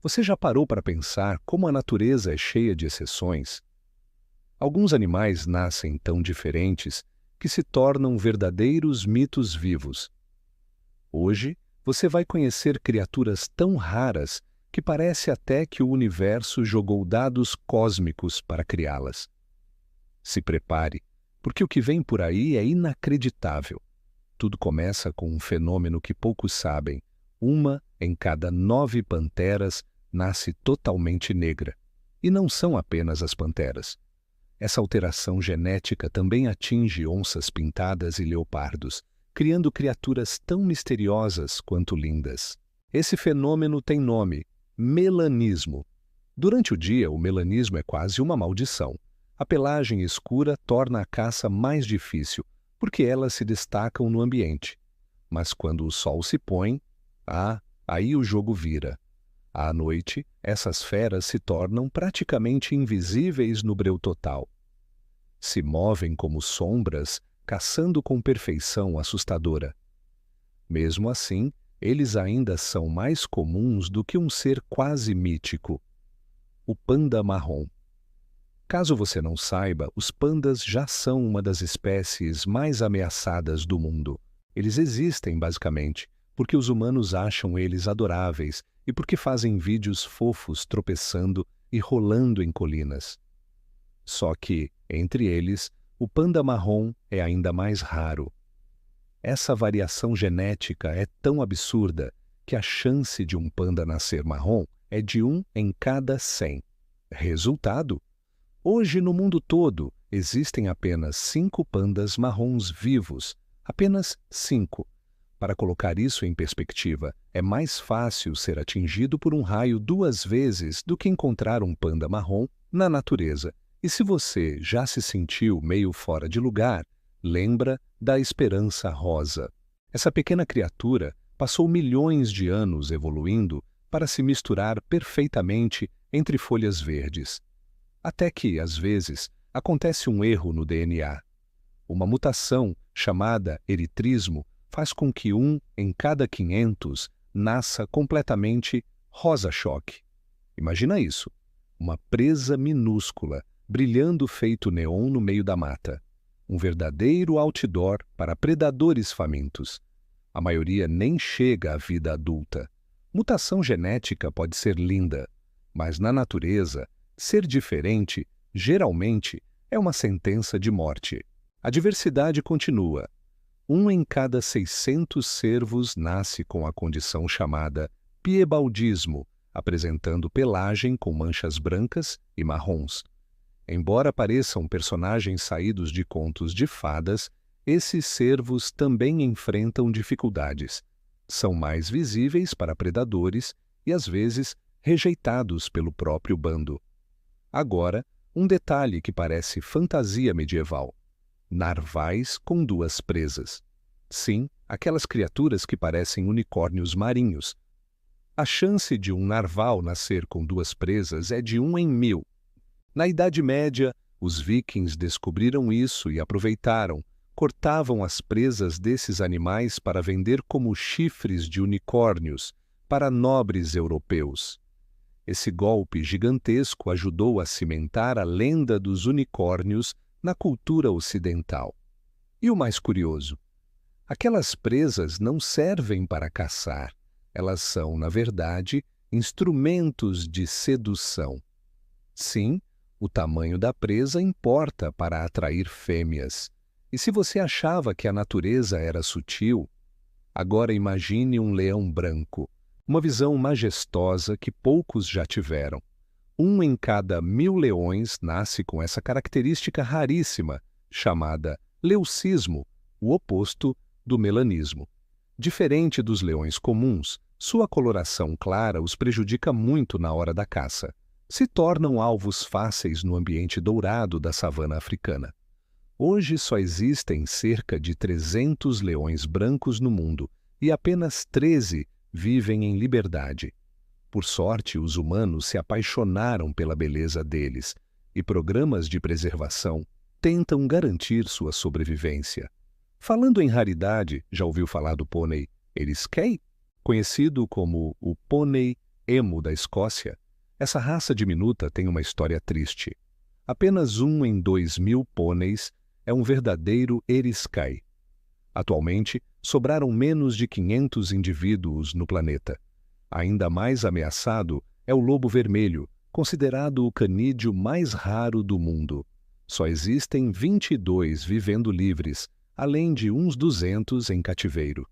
Você já parou para pensar como a natureza é cheia de exceções? Alguns animais nascem tão diferentes que se tornam verdadeiros mitos vivos. Hoje, você vai conhecer criaturas tão raras que parece até que o universo jogou dados cósmicos para criá-las. Se prepare, porque o que vem por aí é inacreditável. Tudo começa com um fenômeno que poucos sabem. Uma em cada 9 panteras nasce totalmente negra. E não são apenas as panteras. Essa alteração genética também atinge onças pintadas e leopardos, criando criaturas tão misteriosas quanto lindas. Esse fenômeno tem nome: melanismo. Durante o dia, o melanismo é quase uma maldição. A pelagem escura torna a caça mais difícil, porque elas se destacam no ambiente. Mas quando o sol se põe, aí o jogo vira. À noite, essas feras se tornam praticamente invisíveis no breu total. Se movem como sombras, caçando com perfeição assustadora. Mesmo assim, eles ainda são mais comuns do que um ser quase mítico: o panda marrom. Caso você não saiba, os pandas já são uma das espécies mais ameaçadas do mundo. Eles existem, basicamente, porque os humanos acham eles adoráveis e porque fazem vídeos fofos tropeçando e rolando em colinas. Só que, entre eles, o panda marrom é ainda mais raro. Essa variação genética é tão absurda que a chance de um panda nascer marrom é de 1 em cada 100. Resultado? Hoje, no mundo todo, existem apenas 5 pandas marrons vivos. Apenas 5. Para colocar isso em perspectiva, é mais fácil ser atingido por um raio 2 vezes do que encontrar um panda marrom na natureza. E se você já se sentiu meio fora de lugar, lembra da esperança rosa. Essa pequena criatura passou milhões de anos evoluindo para se misturar perfeitamente entre folhas verdes. Até que, às vezes, acontece um erro no DNA. Uma mutação, chamada eritrismo, faz com que 1 em cada 500 nasça completamente rosa-choque. Imagina isso, uma presa minúscula, brilhando feito neon no meio da mata. Um verdadeiro outdoor para predadores famintos. A maioria nem chega à vida adulta. Mutação genética pode ser linda, mas na natureza, ser diferente, geralmente, é uma sentença de morte. A diversidade continua. 1 em cada 600 cervos nasce com a condição chamada piebaldismo, apresentando pelagem com manchas brancas e marrons. Embora pareçam personagens saídos de contos de fadas, esses cervos também enfrentam dificuldades. São mais visíveis para predadores e, às vezes, rejeitados pelo próprio bando. Agora, um detalhe que parece fantasia medieval: narvais com 2 presas. Sim, aquelas criaturas que parecem unicórnios marinhos. A chance de um narval nascer com 2 presas é de 1 em 1000. Na Idade Média, os vikings descobriram isso e aproveitaram. Cortavam as presas desses animais para vender como chifres de unicórnios para nobres europeus. Esse golpe gigantesco ajudou a cimentar a lenda dos unicórnios na cultura ocidental. E o mais curioso: aquelas presas não servem para caçar. Elas são, na verdade, instrumentos de sedução. Sim, o tamanho da presa importa para atrair fêmeas. E se você achava que a natureza era sutil, agora imagine um leão branco, uma visão majestosa que poucos já tiveram. 1 em cada 1000 leões nasce com essa característica raríssima, chamada leucismo, o oposto do melanismo. Diferente dos leões comuns, sua coloração clara os prejudica muito na hora da caça. Se tornam alvos fáceis no ambiente dourado da savana africana. Hoje só existem cerca de 300 leões brancos no mundo e apenas 13 vivem em liberdade. Por sorte, os humanos se apaixonaram pela beleza deles e programas de preservação tentam garantir sua sobrevivência. Falando em raridade, já ouviu falar do pônei Eriskei? Conhecido como o pônei emo da Escócia, essa raça diminuta tem uma história triste. Apenas 1 em 2.000 pôneis é um verdadeiro eriskay. Atualmente, sobraram menos de 500 indivíduos no planeta. Ainda mais ameaçado é o lobo vermelho, considerado o canídeo mais raro do mundo. Só existem 22 vivendo livres, além de uns 200 em cativeiro.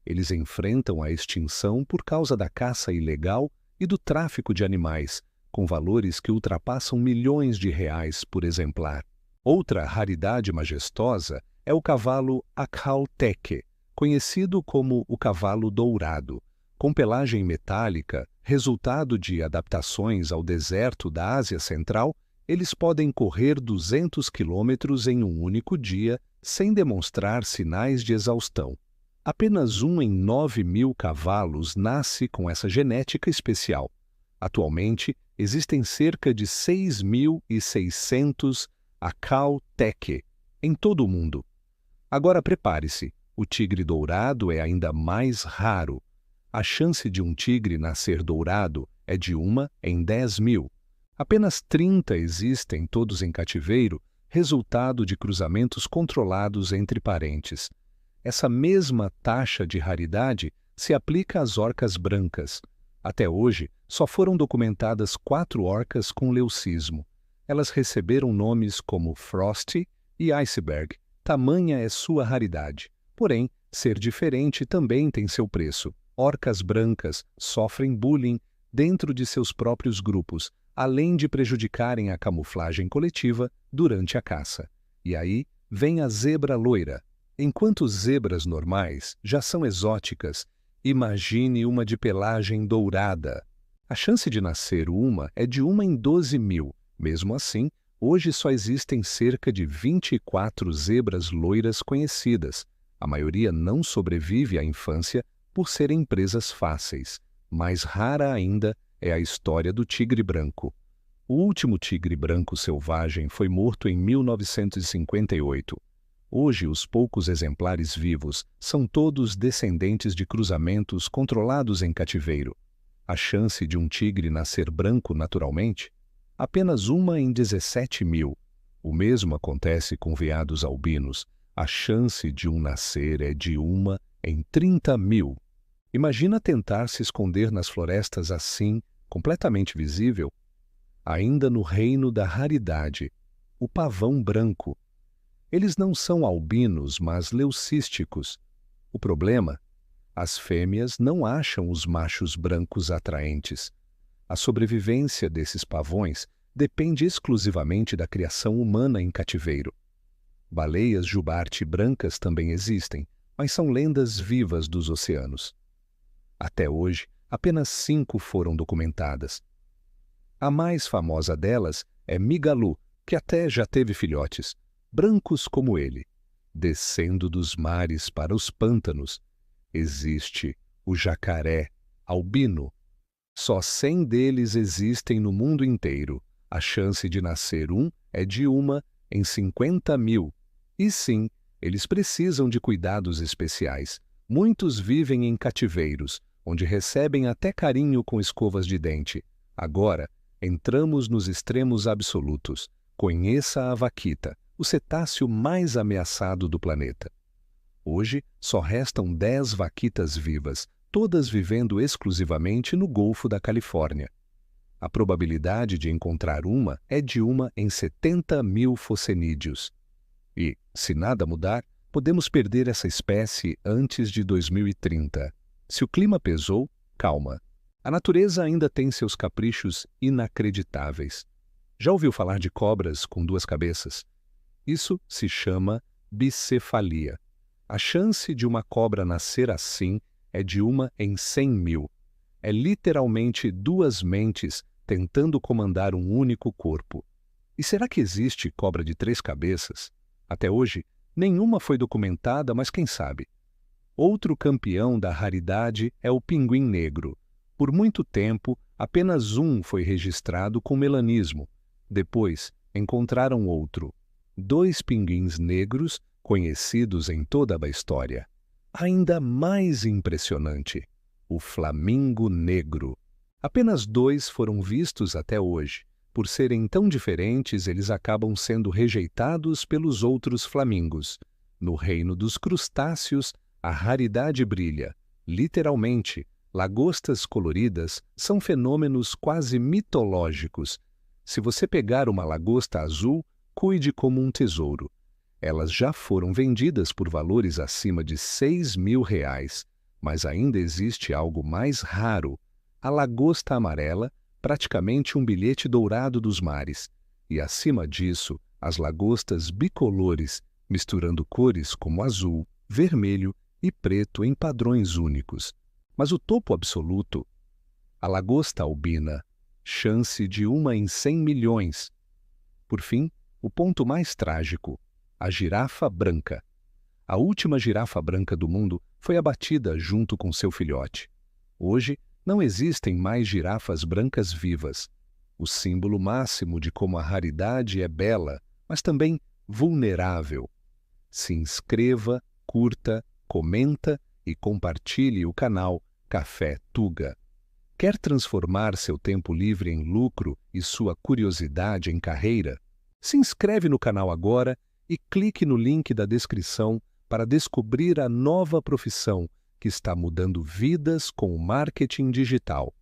Eles enfrentam a extinção por causa da caça ilegal e do tráfico de animais, com valores que ultrapassam milhões de reais por exemplar. Outra raridade majestosa é o cavalo Akau Teke, conhecido como o cavalo dourado. Com pelagem metálica, resultado de adaptações ao deserto da Ásia Central, eles podem correr 200 quilômetros em um único dia sem demonstrar sinais de exaustão. Apenas 1 em 9.000 cavalos nasce com essa genética especial. Atualmente, existem cerca de 6.600 Akau Teke em todo o mundo. Agora prepare-se, o tigre dourado é ainda mais raro. A chance de um tigre nascer dourado é de 1 em 10.000. Apenas 30 existem, todos em cativeiro, resultado de cruzamentos controlados entre parentes. Essa mesma taxa de raridade se aplica às orcas brancas. Até hoje, só foram documentadas 4 orcas com leucismo. Elas receberam nomes como Frosty e Iceberg. Tamanha é sua raridade. Porém, ser diferente também tem seu preço. Orcas brancas sofrem bullying dentro de seus próprios grupos, além de prejudicarem a camuflagem coletiva durante a caça. E aí vem a zebra loira. Enquanto zebras normais já são exóticas, imagine uma de pelagem dourada. A chance de nascer uma é de 1 em 12.000. Mesmo assim, hoje só existem cerca de 24 zebras loiras conhecidas. A maioria não sobrevive à infância por serem presas fáceis. Mais rara ainda é a história do tigre branco. O último tigre branco selvagem foi morto em 1958. Hoje, os poucos exemplares vivos são todos descendentes de cruzamentos controlados em cativeiro. A chance de um tigre nascer branco naturalmente? Apenas 1 em 17.000. O mesmo acontece com veados albinos. A chance de um nascer é de 1 em 30.000. Imagina tentar se esconder nas florestas assim, completamente visível? Ainda no reino da raridade, o pavão branco. Eles não são albinos, mas leucísticos. O problema? As fêmeas não acham os machos brancos atraentes. A sobrevivência desses pavões depende exclusivamente da criação humana em cativeiro. Baleias jubarte brancas também existem, mas são lendas vivas dos oceanos. Até hoje, apenas 5 foram documentadas. A mais famosa delas é Migalu, que até já teve filhotes, brancos como ele. Descendo dos mares para os pântanos, existe o jacaré albino. Só 100 deles existem no mundo inteiro. A chance de nascer um é de 1 em 50.000. E sim, eles precisam de cuidados especiais. Muitos vivem em cativeiros, onde recebem até carinho com escovas de dente. Agora, entramos nos extremos absolutos. Conheça a vaquita, o cetáceo mais ameaçado do planeta. Hoje, só restam 10 vaquitas vivas, todas vivendo exclusivamente no Golfo da Califórnia. A probabilidade de encontrar uma é de 1 em 70.000 fossenídeos. E, se nada mudar, podemos perder essa espécie antes de 2030. Se o clima pesou, calma. A natureza ainda tem seus caprichos inacreditáveis. Já ouviu falar de cobras com 2 cabeças? Isso se chama bicefalia. A chance de uma cobra nascer assim é de 1 em 100.000. É literalmente 2 mentes tentando comandar um único corpo. E será que existe cobra de 3 cabeças? Até hoje, nenhuma foi documentada, mas quem sabe? Outro campeão da raridade é o pinguim negro. Por muito tempo, apenas um foi registrado com melanismo. Depois, encontraram outro. 2 pinguins negros conhecidos em toda a história. Ainda mais impressionante, o flamingo negro. Apenas 2 foram vistos até hoje. Por serem tão diferentes, eles acabam sendo rejeitados pelos outros flamingos. No reino dos crustáceos, a raridade brilha. Literalmente, lagostas coloridas são fenômenos quase mitológicos. Se você pegar uma lagosta azul, cuide como um tesouro. Elas já foram vendidas por valores acima de R$ 6.000, mas ainda existe algo mais raro: a lagosta amarela, praticamente um bilhete dourado dos mares, e acima disso, as lagostas bicolores, misturando cores como azul, vermelho e preto em padrões únicos. Mas o topo absoluto, a lagosta albina, chance de 1 em 100 milhões. Por fim, o ponto mais trágico, a girafa branca. A última girafa branca do mundo foi abatida junto com seu filhote. Hoje, não existem mais girafas brancas vivas. O símbolo máximo de como a raridade é bela, mas também vulnerável. Se inscreva, curta, comenta e compartilhe o canal Café Tuga. Quer transformar seu tempo livre em lucro e sua curiosidade em carreira? Se inscreve no canal agora e clique no link da descrição para descobrir a nova profissão que está mudando vidas com o marketing digital.